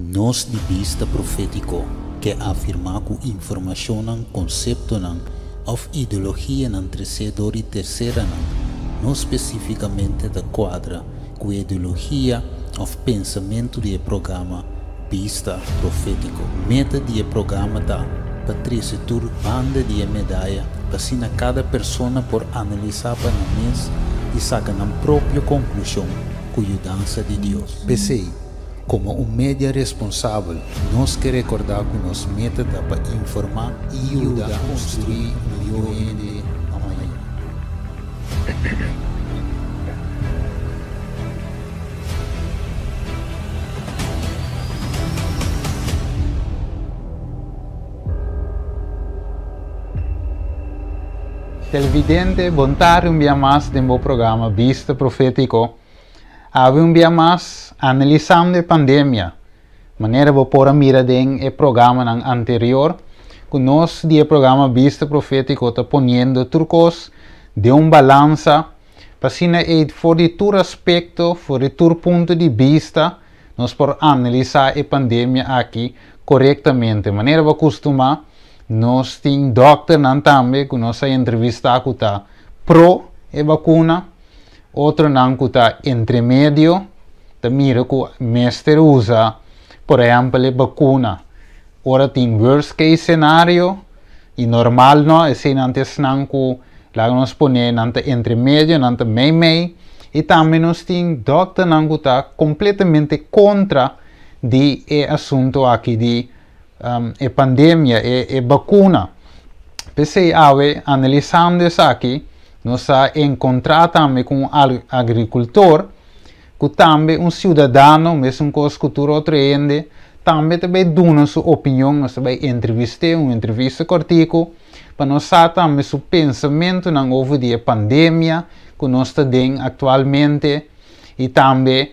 Nos de vista profético que afirma que informação não conceito não of ideologia não terceira e terceira não especificamente da quadra com ideologia of pensamento de programa vista profético meta de programa da Patrícia tur banda de medalha para cada pessoa por analisar para mês e sacar a própria conclusão com a dança de Deus. PCI como um média responsável, nós queremos recordar que nossa meta é para informar e ajudar a construir um melhor de amanhã. Televidente, voltar um dia mais no meu programa Vista Profético. Há um dia mais analisando a pandemia. Maneira de pôr a mira em programa anterior, que nós de programa Vista Profético está ponendo turcos de balança para for de todo aspecto, for de todo ponto de vista, nós por analisar a pandemia aqui corretamente. Maneira de costumar, nós temos doctor também que nós entrevistar que está pro a vacuna, outro não que está entre medio. Mira que o mestre usa, por exemplo, a vacuna. Ora tem worst case cenário e normal não, assim antes não que lá nós ponemos entre medio, meio e também nós temos doctor não que está completamente contra de assunto aqui de a pandemia e vacuna. Pensei analisando isso aqui, nós encontramos também com um agricultor que também cidadão, mesmo com as culturas outras, também dá sua opinião, nós vai entrevistar, uma entrevista cortico, para nós saber também seu pensamento na over de pandemia que nós temos atualmente, e também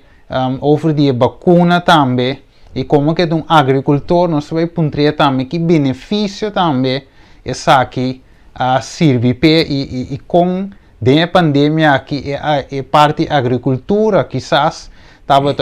over de vacuna também, e como que um agricultor, nós vai punter também que benefício também, essa aqui serve para e com a pandemia aqui é parte da agricultura, quizás estava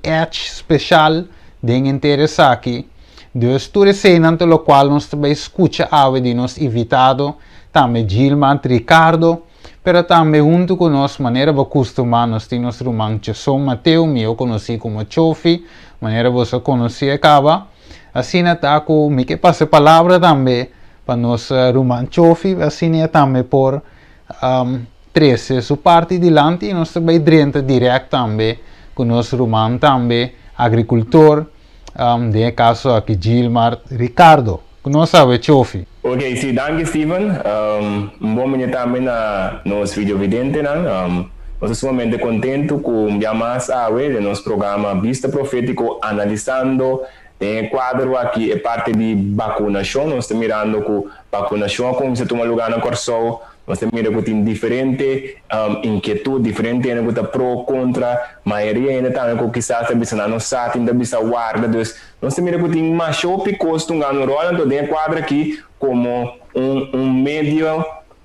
edge especial de interesse aqui. Dus tudo isso no qual nós também escuta a de nós invitado, também Gilmar, Ricardo, pero também junto com nós, maneira de costumar, nós temos nosso irmão São Mateus, eu conheci como Chofi, maneira de você conhecer acaba. Assim está com me que passa a palavra também para nosso irmão Chofi, assim é também por 13, sua parte de lante e nós também direto também com nosso irmão também, agricultor, de caso aqui Gilmar, Ricardo, que nós sabe Chofi. Ok, sim, danke Steven. Bom dia também na nosso vídeo vidente, nós estamos sumamente contentos com o mais de nosso programa Vista Profético, analisando tem quadro aqui é parte de vacunação, nós estamos mirando com vacunação, como se toma lugar na Corsol, nós estamos mirando que tem diferente inquietude, diferente ainda que está pro, contra, maioria ainda também que quizás está pensando no site, ainda bisa guarda, nós estamos mirando que tem mais chope custo, um rol, então tem quadro aqui como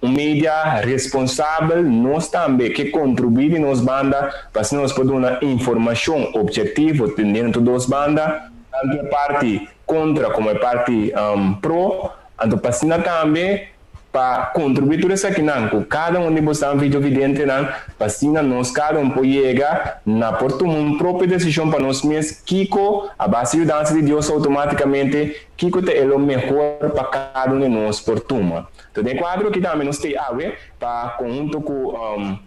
mídia responsável, nós também que contribui nos banda, para que nós podemos dar informação objetiva dentro das bandas, tanto a parte contra como a parte pro, então para também para contribuir tudo isso aqui não, cada um de vocês um vídeo vidente não, para nós cada um pode chegar na porta uma própria decisão para nós mesmos, Kiko a base de dança de Deus automaticamente, Kiko é o melhor para cada um de nós por turma. Então tem quadro que também nós temos para conjunto com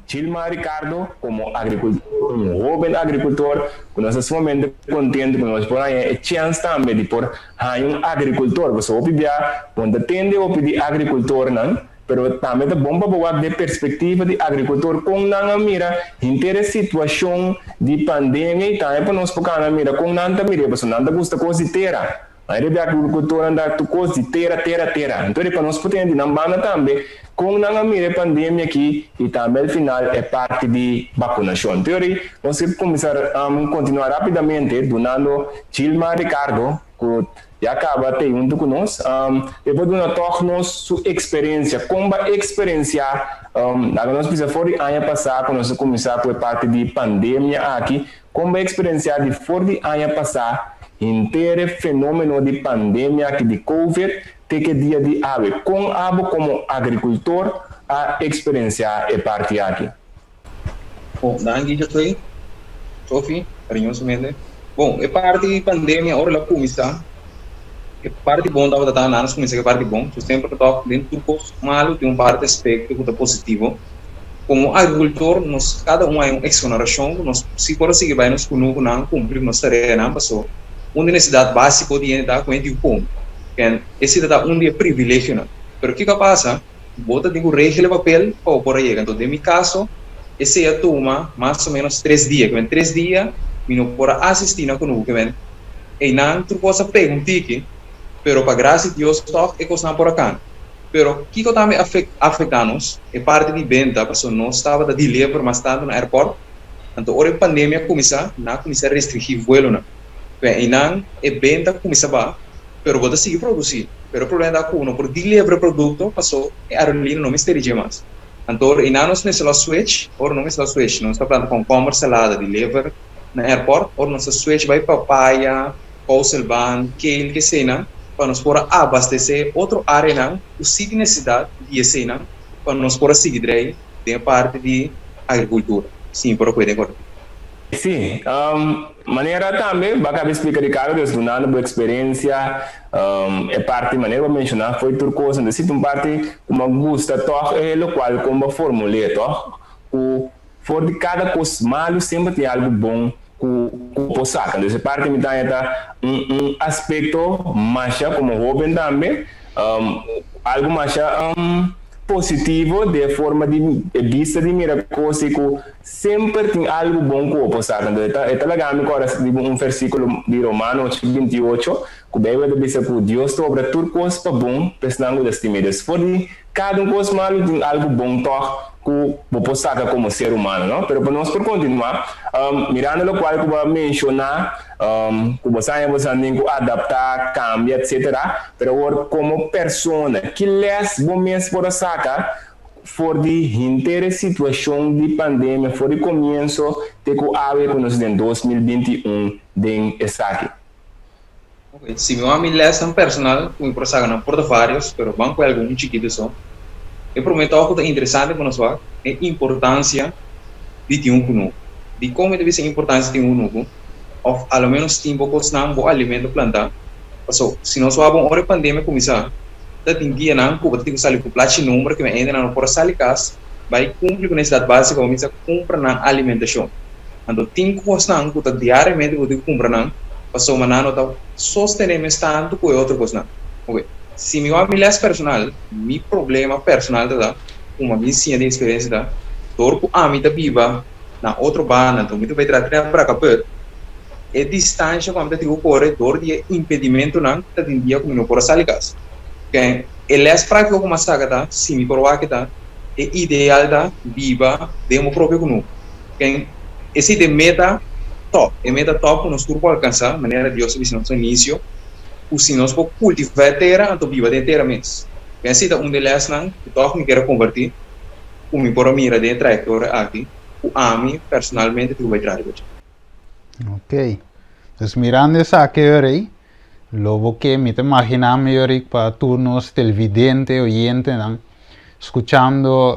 Gilmar Ricardo como agricultor, como jovem agricultor, que nós estamos muito contentes que nós podemos ter a chance também de por um agricultor, você vai pedir, quando atende o pedir agricultor, não, mas também é bom para de perspectiva de agricultor com não mira inteira situação de pandemia e também para nós focar mira com não mira, porque não gosta coisa terra. Aí de agricultura anda tu coisa terra. Então para nós podemos não banda também com a mira pandemia aqui e também no final é parte de vacunação. Então nós vamos começar a continuar rapidamente donando Gilmar Ricardo que já acaba de junto com nós. Eu vou dar toque sua experiência, como experienciar nós precisamos ano passado quando nós começar por parte de pandemia aqui como experienciar de fora de ano passado, inteiro fenômeno de pandemia aqui de Covid, tem que dia de ave, com abo como agricultor, a experienciar e parte aqui. Bom, danke já foi, Sophie, carinhosamente. Bom, é parte de pandemia, ora lá começar. É parte bom da verdade, nada começa que é parte bom. Eu sempre toco dentro do malo tem parte aspecto que é positivo. Como agricultor, nós cada um é uma exploração, nós se for seguir vai nos conosco não cumprir nossa tarefa não passou. Uma necessidade básica de dar com o povo. Esse é um dia privilégio, não. Mas o que passa? Bota de regra papel para por aí. Então, no meu caso, esse é toma mais ou menos 3 dias. 3 dias, eu não posso assistir na conosco. E não tu possa pegar um ticket, mas para graça de Deus, é coisa não por aqui. Mas o que também afeta-nos é parte de venda, porque nós estava da delivery mais tanto no aeroporto. Então, a pandemia começa a restringir o voo. E não é venda começa a pero você seguir produzir. Pero o problema da cuno por delivery produto passou a aerolínea não me esteja mais. Então, e não nós não switch, ou não é switch, nós está plantando com commerce salada delivery na airport, ou nós switch vai papaya, Coastalban, kale que seja, para nós por abastecer outra área não, o sítio necessidade de cena, para nós por seguir daí, tem a parte de agricultura. Sim, por poder agora. Sim, maneira também, bacana explicar de cara, Deus donando boa experiência, é parte, maneira para mencionar, foi tudo coisa, então se tem parte como gusta, toque, é o qual como formulei, toque, o for de cada coisa malo sempre tem algo bom com o saca, então essa parte me dá um aspecto mais como jovem também, algo mais positivo de forma de vista de mira coisa que sempre tem algo bom com o passado. Então, é legal agora um versículo de Romanos 8:28 que Bíblia diz que Deus sobra tudo coisa para bom, pensando das timidez. Se for de cada coisa malo tem algo bom toque que o passado como ser humano, não? Pero para nós por continuar, mirando o qual que vai mencionar, que você tem que adaptar, cambiar, etc. Pero como pessoa que les bom mês por sacar for de inteira situação de pandemia, for de começo de que há com nós em 2021 de aqui. Se meu amigo lesson personal, como por sacar não por vários, pero banco é algum chiquito só. Eu prometo algo interessante para nós é a importância de ter conosco. De como deve ser a importância de ter conosco, ou ao menos ter um pouco de bom alimento plantar. Se nós vamos a pandemia começar, tem dia não, porque tem que sair com plate número que ainda não pode sair casa, vai cumprir com a necessidade básica, começa a comprar na alimentação. Então tem coisa não, que diariamente você compra não, passou uma não tá sostener tanto com outra coisa não. Ok. Se meu amigo personal, meu problema personal da, uma minha de experiência da, torco a mim da viva na outra banda, então me vai tratar para cá é distância quando eu corre dor de impedimento não, tá tem dia como não por sair casa. Que ele é prático como saga da, se me provar que tá, é ideal da viva de meu próprio conosco. Que esse de meta top, é meta top nós turco alcançar, maneira de Deus no seu início. Se nós podemos cultivar a terra, então viva de terra mesmo. Esse é um deles não, que toque me quero convertir, o me por mira de tractor aqui, o ami personalmente tu vai trazer. Ok. Então mirando essa aqui aí, logo que me imagina melhor para turnos televidente, oyente, não, escuchando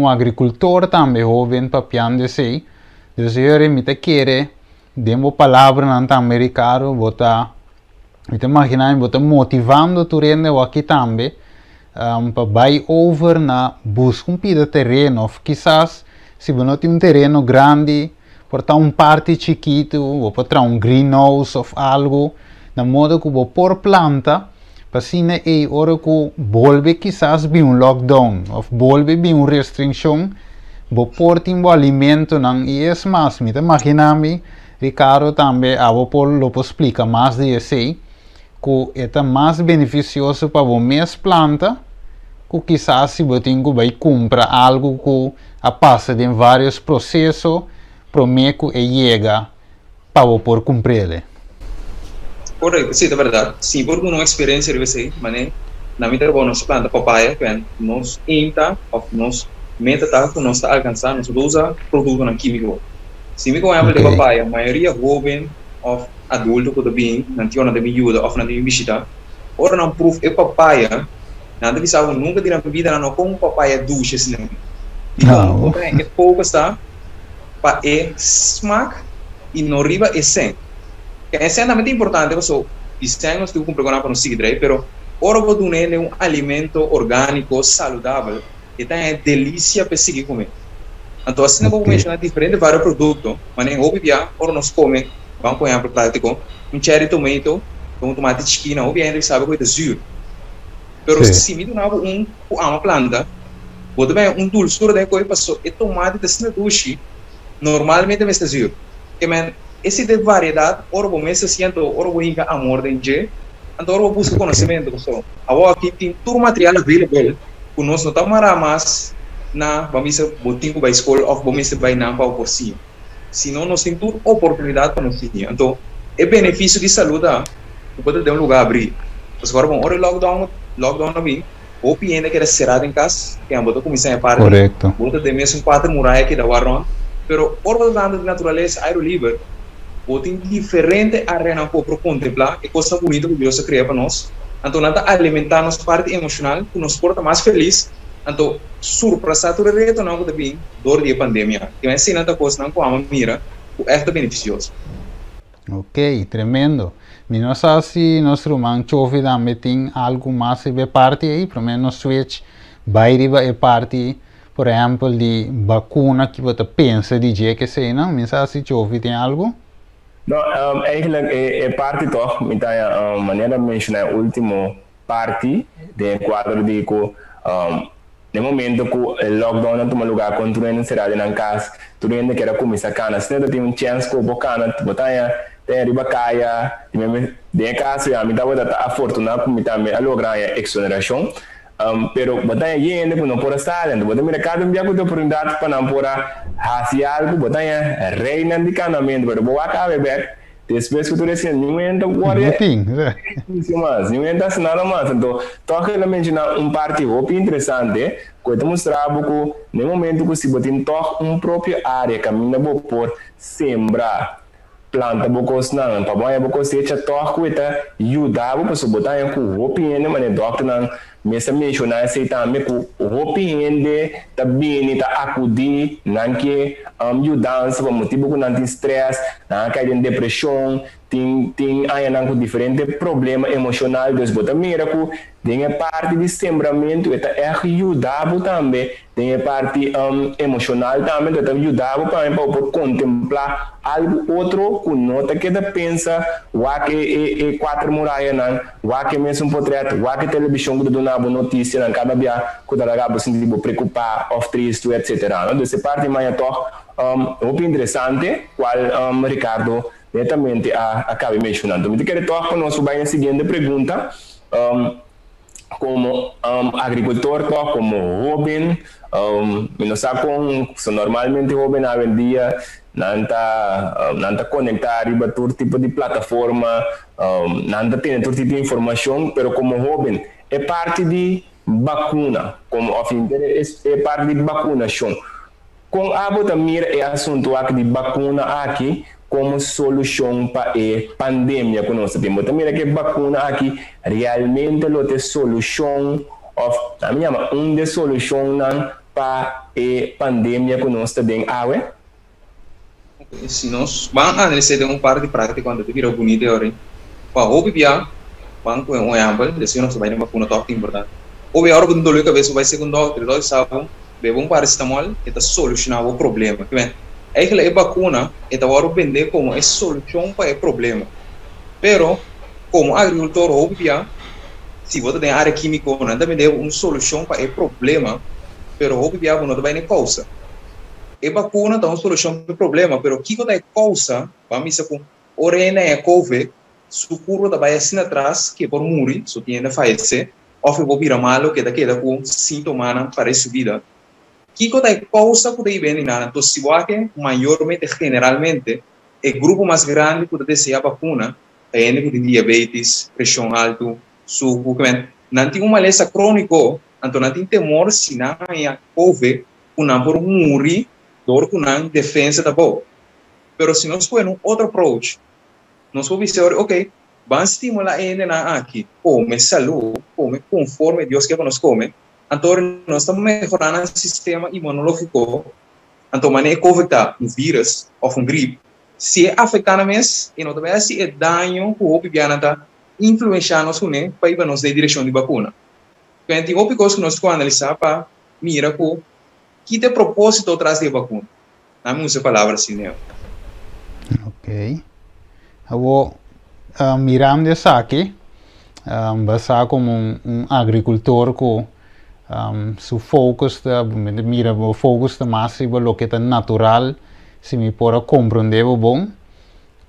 agricultor também jovem papiando assim, então eu me quero demo palavra não também Ricardo, botar então, imagina, você motivando tu rende aqui também para vai over na busca de terreno. Quizás, se você não tem terreno grande, portar parte chiquito, ou para um greenhouse ou algo, na modo que você por planta, para assim, e hora que volve quizás bem lockdown, ou volve bem restrição, você por um alimento, não, e é mais, me imagina, Ricardo também, vou explicar mais de isso, que é mais beneficioso para você planta, que quizás se você vai comprar algo que passa de vários processos, promete que chega para você cumprir. Correto, sim, é verdade. Sim, porque uma experiência de você, mas na minha trabalho nós planta papaya, que nós inta, ou nós meta tá que nós está alcançando, nós usa produto na químico. Se me com exemplo de papaya, a maioria jovem of adulto que também não tinha nada me ajuda ou não tem visita, ora não proof é papaya, nada me sabe nunca de na vida não como papaya doce assim. Então, é pouco está para é smack e no riba é sem. Que é extremamente importante, porque e sem nós temos que comprar para não seguir, pero ora vou dar um alimento orgânico saudável e tem delícia para seguir comer. Então, assim, vamos mencionar diferentes vários produtos, mas nem houve já, ora nós comemos, vamos pôr em prática, cherry tomato, tomate de esquina, ou ainda sabe que é zuur. Pero se me dá uma planta, pode bem dulçura da coisa passou, e tomate de esquina doce, normalmente é zuur. Que man, esse de variedade, ora vamos se siento, ora vou inga amor de gente, então ora vou buscar conhecimento, pessoal. Agora aqui tem todo o material available, que nós não estamos mais na vamos botar para a escola ou vamos vai na para o cursinho. Senão nós temos toda oportunidade para nós. Então, é benefício de saúde, pode ter um lugar a abrir. Mas agora, bom, hora lockdown também, ou ainda que era cerrado em casa, que a botar comissão é parte. Correto. Bota de mesmo 4 muralhas que da Warron, pero hora de natureza, aero livre, bota em diferente arena para contemplar, é coisa bonita que Deus criou para nós. Então, nada alimentar nossa parte emocional, que nos porta mais feliz. Então, surpresa tudo retornando também dor de pandemia. Que vai ser nada coisa não com a mira, é beneficioso. Ok, tremendo. Me não sei se nosso irmão chove também tem algo mais de parte aí, pelo menos switch, vai é parte, por exemplo, de vacuna que você pensa de dia que sei, não? Me sabe se chove tem algo? Não, é parte toch, então a maneira de mencionar a última parte do quadro de no momento que o lockdown não toma lugar, quando tu ainda será na casa, tu ainda quer começar a cana, se não tem chance que o bocana, tu botanha, tem riba caia, de casa, a mim estava afortunado como também a lograr a exoneração, pero botanha ainda que não pode estar, então botanha mercado me deu oportunidade para não pôr racial, botanha reina de canamento, pero boa cabe ver. Depois que tu disse, não entra agora, não entra nada mais. Então, toca ele mencionar parte roupa interessante, que eu mostrava que no momento que se botar em própria área, caminha por sembrar planta bocos não, para banhar bocos seja toque que ajudava para se botar em roupa ainda, mas o doctor não mesmo mencionar se também que roupa ainda também está acudir, não que ajudança para motivo que não tem stress, não que tem depressão, tem ainda com diferentes problemas emocionais, dos botar mira que tem a parte de sembramento, é ajudável também, tem a parte emocional também, é ajudável para contemplar algo outro que nota que pensa, o que é 4 muralhas, o que é mesmo portreto, o que é televisão que dá uma notícia, cada dia que dá acaba se preocupar, ou triste, etc. Dessa parte mais muito interessante, qual Ricardo netamente acaba mencionando. Então, quero tocar para nós a seguinte pergunta. Como agricultor, como jovem, não sabe como normalmente jovem hoje em dia não está conectado a todo tipo de plataforma, não tem todo tipo de informação, mas como jovem é parte de vacuna, como é parte de vacunação. Com a botamira é assunto aqui de vacuna aqui como solução para a pandemia que nós temos. Também é que vacuna aqui realmente é solução, a minha de solução para a pandemia que nós temos agora. Se nós vamos analisar uma parte prática quando tu vira bonito agora, para o bebê, vamos com um exemplo, desse nós vai na vacuna toque importante. O bebê agora quando dor cabeça vai ser com doutor sabe, bebe um paracetamol e está solucionar o problema. É que a vacuna está agora vender como a solução para o problema. Pero, como agricultor ou bebê, se você tem área química, não também deu uma solução para o problema, pero o bebê não vai nem causa. A vacuna dá uma solução para o problema, pero o que é causa, vamos dizer com orena é couve, sucuro da vai assim atrás, que por morrer, só tinha de falecer, ou vou virar malo, que daquela com sintomas para a vida. Que é causa que vem na então se você maiormente generalmente o grupo mais grande que deseja a vacuna é o de diabetes, pressão alta, suco, não tem uma doença crônica, então não tem temor se não é couve, que não por morrer, dor que não defesa da boa. Pero se nós põe outro approach, nós vamos dizer, ok, vamos estimular ainda na aqui, come saúde, come conforme Deus quer que nós come, então nós estamos melhorando o sistema imunológico, então maneira COVID um vírus ou um gripe, se é afetando mesmo, e não também se é dano que o bibiana está influenciando nós para ir nos na direção de vacuna. Então, tem outras coisas que nós temos que analisar para mirar que tem propósito atrás da vacuna. Não usa a palavra assim, né? Ok. Eu mirando isso aqui, basar como agricultor com su focus mira o focus de máximo lo que é natural, se me pode compreender bom,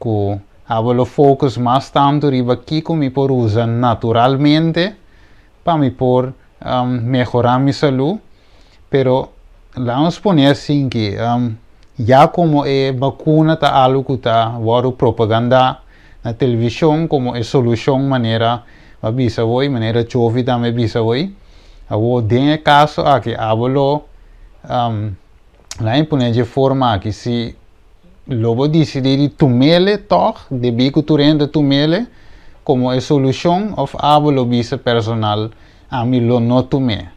que o focus mais tanto riba aqui como me pode usar naturalmente para me pode melhorar minha saúde, pero vamos poner assim que já como é vacuna tá algo que tá varo propaganda na televisão como é solução maneira bisa voi maneira chove também bisa voi avo den caso aqui avolo lá impõe de forma que se logo decidir tomele toch de bico turenda tomele como é solução of avolo bisa personal a mim lo não tome.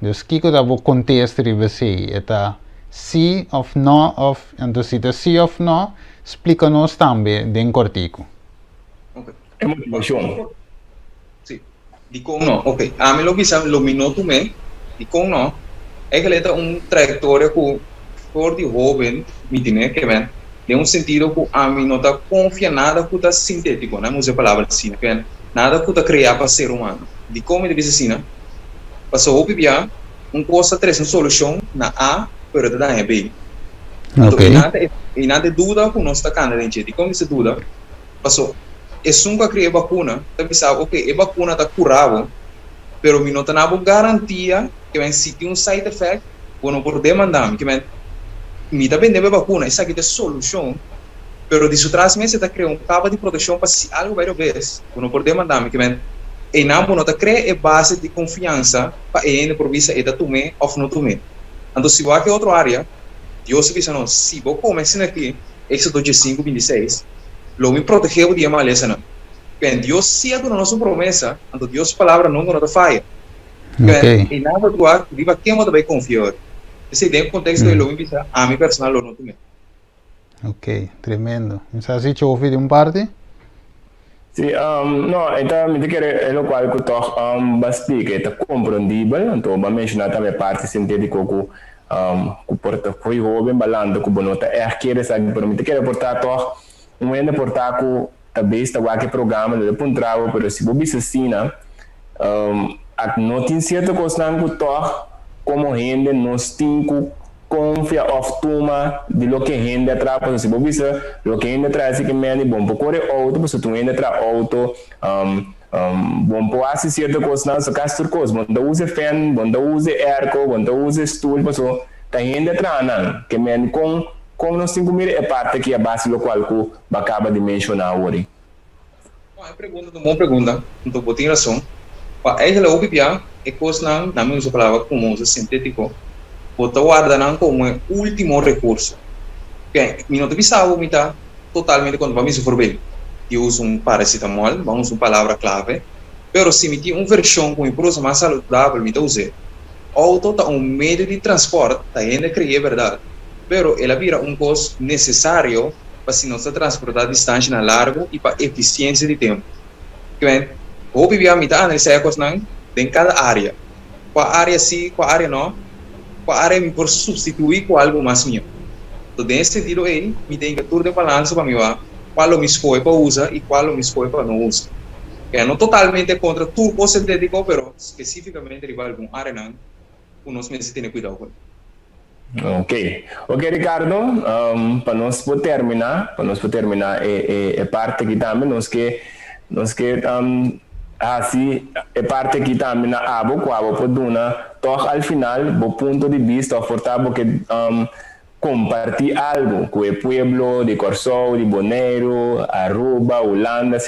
Dus kiko da bo contexto riba sei, eta sim of no of, então se tá sim of no, explica-nos também den cortico. Ok. É motivação. Sim. Di com no, ok. A mim lo bisa lo minuto me, di com no, é que ele tá trajetória que por de jovem, me tiene que ver, de sentido que a mim não tá confia nada que tá sintético, não usa a palavra assim, que nada que tá criar para ser humano. Di como ele bisa assim, né? Passou o bibia, coisa traz uma solução na A, pero da é B. Ok. E nada dúvida que nós está cantando, gente. Como se dúvida, passou. É nunca criar vacuna, tá pensando, ok, a vacuna está curada, pero me não tem nada garantia que vai existir side effect, ou não poder mandar, que vai me tá vendendo a vacuna, essa aqui é a solução, pero de sua trás mesmo está criando cabo de proteção para se algo vai acontecer, ou não poder mandar, que vai e não nota cria a base de confiança para ele provisa e da tomar ou não tomar. Então se vai que outra área, Deus se visa não, se vou começar aqui, Éxodo 5:26, lo me protegeu de mal essa não. Porque Deus se a nossa promessa, então Deus palavra não nota falha. E não vai atuar, viva quem não vai confiar. Esse é o contexto de lo me visa a mim personal não tomar. Ok, tremendo. Você já ouviu de parte? Sim, não, então me diga é o qual que toch bastante é compreendível, então vamos mencionar também parte sintética que porta foi jovem balando que bonota é aquele sabe para me diga portar toch ainda portar que também está aqui programa de pontravo, pero se você assina a não tem certa coisa que toch como rende nos cinco confia of tuma de lo que rende atrás, porque se você lo que rende atrás é que me bom para correr auto, você tu rende atrás auto, bom para assistir certa coisa não, só castor coisa, bom da use fan, bom da use airco, bom da use stool, passou, tá rende atrás não, que me com nós temos que é parte que a base local que acaba de mencionar hoje. Uma pergunta, então vou ter razão. Para ele o bibia é coisa não me usa palavra como usa sintético. Botar guardar como último recurso. Okay, não te pensava me tá totalmente quando vamos for bem. Eu uso paracetamol, vamos usar uma palavra clave. Pero se me tem versão com empresa mais saudável, me tá usando. Auto tá meio de transporte, tá ainda criar verdade. Pero ela vira costo necessário para se nós transportar distância na largo e para eficiência de tempo. Okay, o bibia me tá analisar a coisa em cada área. Qual área sim, qual área não. Qual área me por substituir com algo mais meu. Então, nesse sentido, aí, me tem que ter de balanço para mim, qual me escolhe para usar e qual me escolhe para não usar. Não totalmente contra tudo sintético, mas especificamente de alguma área, não, nós precisamos ter cuidado com isso. Ok, Ricardo, para nós poder terminar, é parte que também nós que assim é parte que também na abo qual pode dar toch al final do ponto de vista confortável que compartir algo com o pueblo de Corsou, de Bonaire, Aruba, Holanda,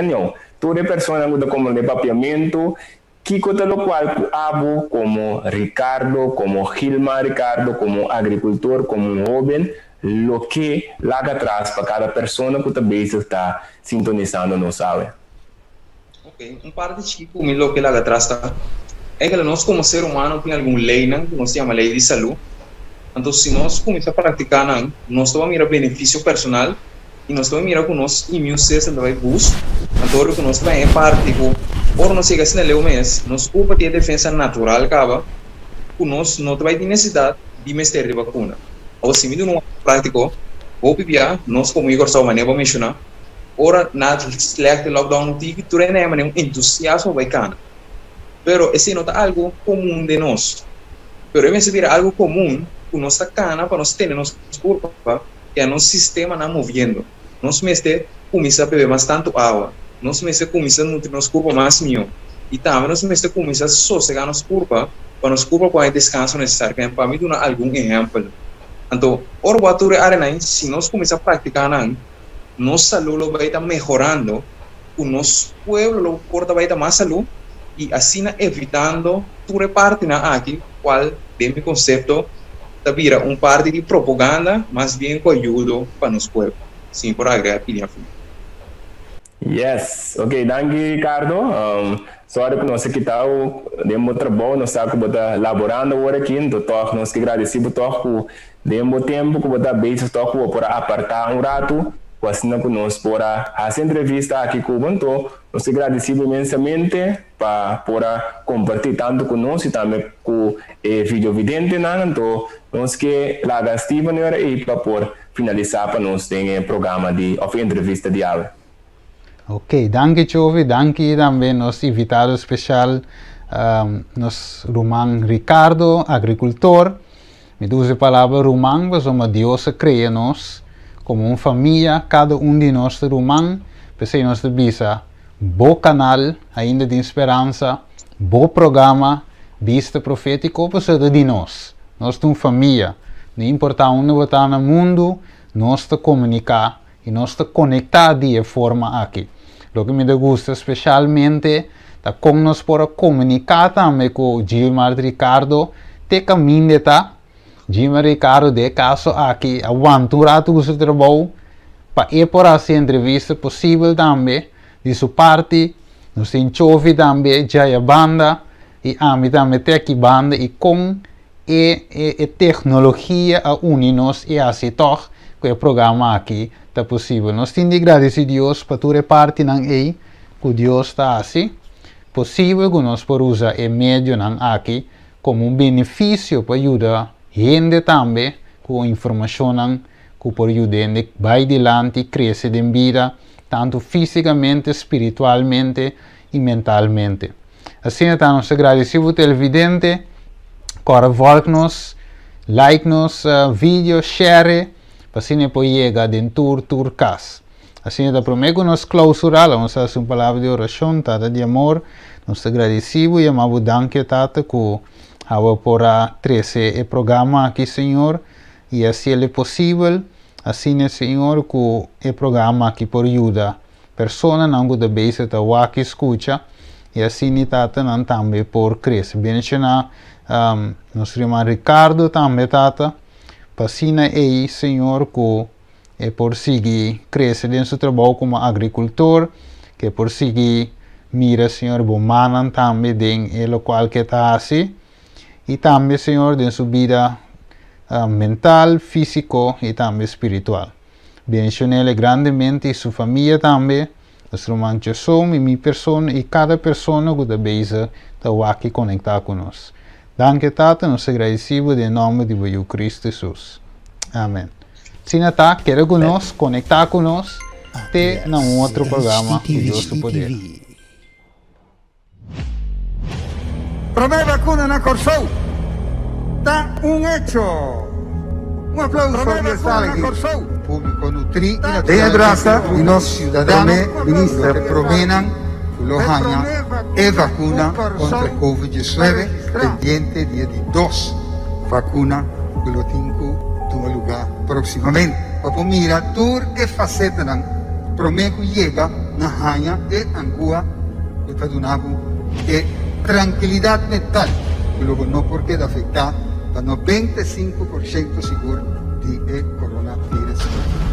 não, toda pessoa que como de papiamento que conta lo qual abo como Ricardo, como Gilmar Ricardo, como agricultor, como jovem, lo que larga atrás para cada persona que também está sintonizando, não sabe? Ok, parte tipo, lo que larga atrás está, é que nós como ser humano tem alguma lei, que nós chama lei de saúde. Então, se nós começar a praticar, nós vamos mirar benefício personal e nós vamos mirar com o nosso immune system vai boost. Então, que nós vai em parte, por nós chegar assim no mês, nós culpa de defesa natural, acaba, que nós não vai ter necessidade de mestre de vacuna. Ou se me não prático, ou pibia, nós como Igor Salva nem vou mencionar, ora na slechte lockdown não tive, tu nem é um entusiasmo vai cana. Pero esse não é algo comum de nós. Pero eu me algo comum que nós cana para nós ter nossa culpa, que é nosso sistema não movendo. Nós mestre começa a beber bastante água. Nós mestre começa a nutrir nossa culpa mais melhor. E também nós mestre começa a sossegar nossa culpa para nossa culpa com o descanso necessário. Que para mim dar algum exemplo. Então, ora bature arena, se nós começar a praticar nossa saúde vai estar melhorando, o nosso povo vai estar mais saúde e assim evitando toda parte aqui, qual de meu conceito vira parte de propaganda, mas bem com ajuda para nosso povo. Sim, por agregar a Yes, ok, danke Ricardo. Sorry que nós aqui estamos demos trabalho, nós estamos elaborando agora aqui, então nós que agradecemos por demos tempo que botar base toco para apartar rato, assim que nós para essa entrevista aqui com o então nós agradecemos imensamente para compartilhar tanto conosco e também com o vídeo vidente, então nós que lá gastiva aí para finalizar para nós tem programa de entrevista de aula. Ok, danke Chovi, danke também nosso invitado especial, nosso Roman Ricardo, agricultor. Me duas palavras Roman, mas uma deusa cria nós, como uma família, cada de nós Roman, pensei nós de bisa, bom canal, ainda de esperança, bom programa, vista profético, pensei de nós. Nós temos família, não importa onde está no mundo, nós te comunicar e nós te conectar de forma aqui. O que me gusta especialmente é como nós podemos comunicar também com o Gilmar Ricardo, te caminho tá? Gilmar Ricardo de caso aqui, aguentar o seu trabalho, para ir por essa entrevista possível também, de sua parte, nós temos Chovi também, Jaya Banda, e a mim também Tech Banda, e com a tecnologia a unir-nos e assim toch, que o programa aqui está possível. Nós temos de agradecer a Deus para toda parte que Deus está assim, possível que nós podemos usar o meio aqui como benefício para ajudar gente também com informação que pode ajudar a vai adiante, crescer em vida, tanto fisicamente, espiritualmente e mentalmente. Assim, então, nós agradecemos ao televidente, agora volta-nos, like-nos, vídeo, share, assim pode chegar dentro do casa. Assim, da prometo nós clausurar, vamos fazer uma palavra de oração, tata de amor, nós agradecemos e amamos danke tata que hawa por trazer o programa aqui, Senhor, e assim é possível, assim, Senhor, que o programa aqui por ajuda pessoas não que deve ser aqui escuta, e assim tata não também por crescer. Bem, nosso irmão Ricardo também tata, Passina aí, Senhor, que é por seguir crescer dentro do trabalho como agricultor, que é por seguir mira, Senhor, bomana também dentro do local que está assim, e também, Senhor, dentro da sua vida mental, físico e também espiritual. Bendicionele grandemente e sua família também, nosso irmão Jesus e minha pessoa e cada pessoa que deve estar aqui conectada conosco. Danke tata, nós agradecemos em nome de Cristo Jesus. Amém. Se não está, quer conosco, conectar conosco, até em outro programa de Deus do Poder. Promé vacuna na Corsou, está hecho. Aplauso para Corsou. Público nutri e na graça e nossos cidadãos ministra promenam Lohana e vacuna contra Covid-19 pendiente dia de 2 vacuna que lo tenho tomar lugar proximamente. Para mira tur que faceta nan prometo chega na hanha e angua e padunabo e tranquilidade mental que logo não porque afetar para 95% seguro di coronavirus.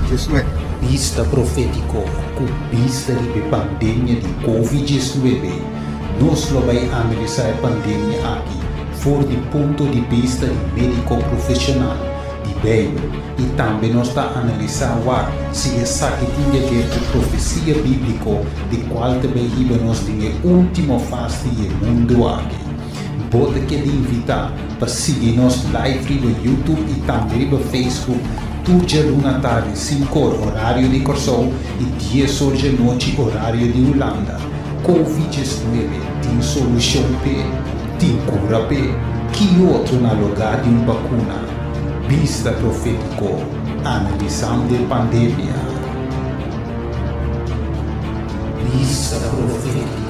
Gesù Vista profético com vista de pandemia de Covid-19. Nós vamos analisar a pandemia aqui, fora do ponto de vista de médico profissional, de Bíblia, e também nós estamos analisando se essa que tinha que ter profecia bíblica, de qual também nós temos a última fase do mundo aqui. Pode que invitar para seguir nosso live no YouTube e também no Facebook. Tudo na tarde, 5 horas, horário de Corsol, e 10 horas da noite, horário de Holanda. Covid-19 tem solução tem cura que outro na lugar de uma vacuna. Vista profético, analisando a pandemia. Vista profética.